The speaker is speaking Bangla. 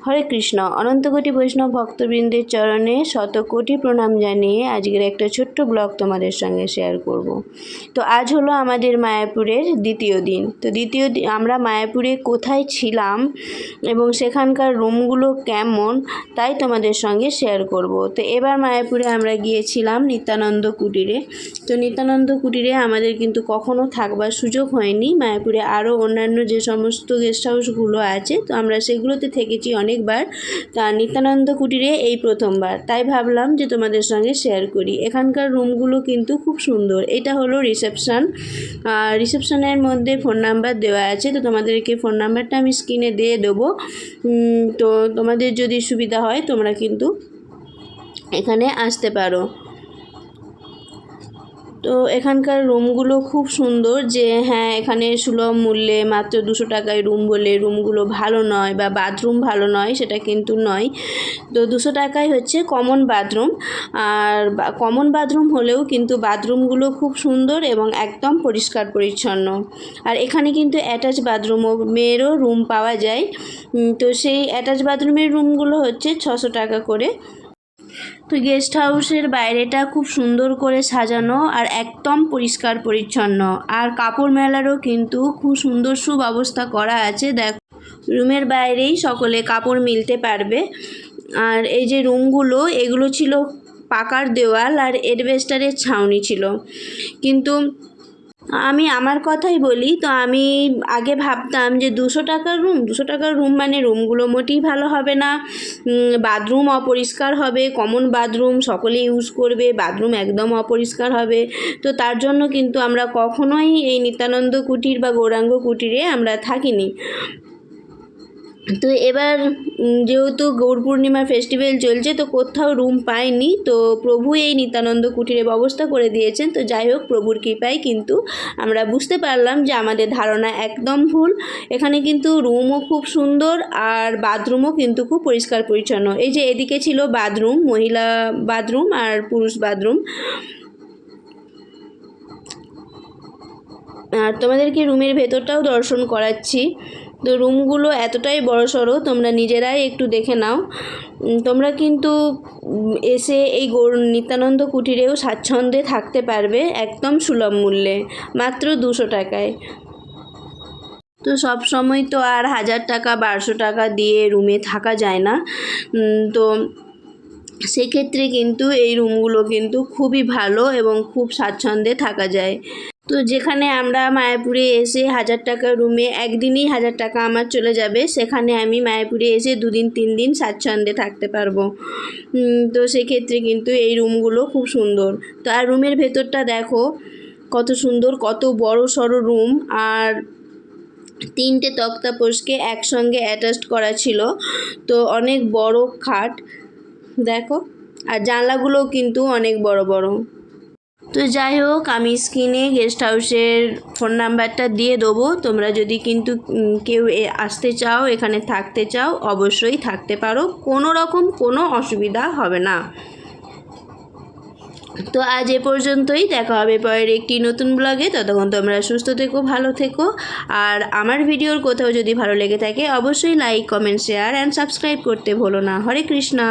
হরে কৃষ্ণ। অনন্তকোটি বৈষ্ণব ভক্তবৃন্দের চরণে শতকোটি প্রণাম জানিয়ে আজকের একটা ছোট্ট ব্লগ তোমাদের সঙ্গে শেয়ার করব। তো আজ হলো আমাদের মায়াপুরের দ্বিতীয় দিন। তো আমরা মায়াপুরে কোথায় ছিলাম এবং সেখানকার রুমগুলো কেমন তাই তোমাদের সঙ্গে শেয়ার করব। তো এবার মায়াপুরে আমরা গিয়েছিলাম নিত্যানন্দ কুটিরে। তো নিত্যানন্দ কুটিরে আমাদের কিন্তু কখনো থাকবার সুযোগ হয়নি। মায়াপুরে আরও অন্যান্য যে সমস্ত গেস্ট হাউসগুলো আছে তো আমরা সেগুলোতে থেকেছি অনেকবার, তা নিত্যানন্দ কুটিরে এই প্রথমবার, তাই ভাবলাম যে তোমাদের সঙ্গে শেয়ার করি। এখানকার রুমগুলো কিন্তু খুব সুন্দর। এটা হলো রিসেপশনের মধ্যে ফোন নাম্বার দেওয়া আছে, তো তোমাদেরকে ফোন নাম্বারটা আমি স্ক্রিনে দিয়ে দেবো। তো তোমাদের যদি সুবিধা হয় তোমরা কিন্তু এখানে আসতে পারো। তো এখানকার রুমগুলো খুব সুন্দর, যে হ্যাঁ এখানে সুলভ মূল্যে মাত্র 200 টাকায় রুম বলে রুমগুলো ভালো নয় বা বাথরুম ভালো নয় সেটা কিন্তু নয়। তো 200 টাকায় হচ্ছে কমন বাথরুম, আর কমন বাথরুম হলেও কিন্তু বাথরুমগুলো খুব সুন্দর এবং একদম পরিষ্কার পরিচ্ছন্ন। আর এখানে কিন্তু অ্যাটাচ বাথরুমেরও রুম পাওয়া যায়। তো সেই অ্যাটাচ বাথরুমের রুমগুলো হচ্ছে 600 টাকা করে। তো গেস্ট হাউসের বাইরেটা খুব সুন্দর করে সাজানো আর একদম পরিষ্কার পরিচ্ছন্ন, আর কাপড় মেলারও কিন্তু খুব সুন্দর সুব্যবস্থা করা আছে। দেখ, রুমের বাইরেই সকলে কাপড় মিলতে পারবে। আর এই যে রুমগুলো, এগুলো ছিল পাকার দেওয়াল আর এডবেস্টারের ছাউনি ছিল। কিন্তু আমি আমার কথাই বলি, তো আমি আগে ভাবতাম যে 200 টাকার রুম মানে রুমগুলো মোটেই ভালো হবে না, বাথরুম অপরিষ্কার হবে, কমন বাথরুম সকলে ইউজ করবে, বাথরুম একদম অপরিষ্কার হবে। তো তার জন্য কিন্তু আমরা কখনোই এই নিত্যানন্দ কুটির বা গৌরাঙ্গ কুটিরে আমরা থাকিনি। তো এবার যেহেতু গৌর পূর্ণিমা ফেস্টিভ্যাল চলছে, তো কোথাও রুম পাইনি, তো প্রভু এই নিত্যানন্দ কুটিরে ব্যবস্থা করে দিয়েছেন। তো যাই হোক, প্রভুর কৃপায় কিন্তু আমরা বুঝতে পারলাম যে আমাদের ধারণা একদম ভুল। এখানে কিন্তু রুমও খুব সুন্দর আর বাথরুমও কিন্তু খুব পরিষ্কার পরিচ্ছন্ন। এই যে এদিকে ছিল বাথরুম, মহিলা বাথরুম আর পুরুষ বাথরুম। আর তোমাদেরকে রুমের ভেতরটাও দর্শন করাচ্ছি। তো রুমগুলো এতটাই বড়সড়, তোমরা নিজেরাই একটু দেখে নাও। তোমরা কিন্তু এসে এই নিত্যানন্দ কুটিরেও স্বাচ্ছন্দ্যে থাকতে পারবে একদম সুলভ মূল্যে, মাত্র 200 টাকায়। তো সব সময় তো আর 1000 টাকা 1200 টাকা দিয়ে রুমে থাকা যায় না। তো সেক্ষেত্রে কিন্তু এই রুমগুলো কিন্তু খুবই ভালো এবং খুব স্বাচ্ছন্দ্যে থাকা যায়। তো যেখানে আমরা মায়াপুরে এসে 1000 টাকার রুমে একদিনই 1000 টাকা আমার চলে যাবে, সেখানে আমি মায়াপুরে এসে 2 দিন 3 দিন স্বাচ্ছন্দ্যে থাকতে পারবো। তো সেক্ষেত্রে কিন্তু এই রুমগুলো খুব সুন্দর। তো আর রুমের ভেতরটা দেখো কত সুন্দর, কত বড় সড়ো রুম, আর 3টে তক্তাপোষকে একসঙ্গে অ্যাটাচড করা ছিল। তো অনেক বড় খাট দেখো, আর জানলাগুলোও কিন্তু অনেক বড় বড়। তো যাই হোক, আমি স্ক্রিনে গেস্ট হাউসের ফোন নাম্বারটা দিয়ে দেবো। তোমরা যদি কিন্তু কেউ আসতে চাও, এখানে থাকতে চাও, অবশ্যই থাকতে পারো, কোনো রকম কোনো অসুবিধা হবে না। তো আজ এ পর্যন্তই, দেখা হবে পরের একটি নতুন ব্লগে। ততক্ষণ তোমরা সুস্থ থেকো, ভালো থেকো। আর আমার ভিডিওর কোথাও যদি ভালো লেগে থাকে অবশ্যই like, comment, share and subscribe করতে ভুলো না। হরে কৃষ্ণা।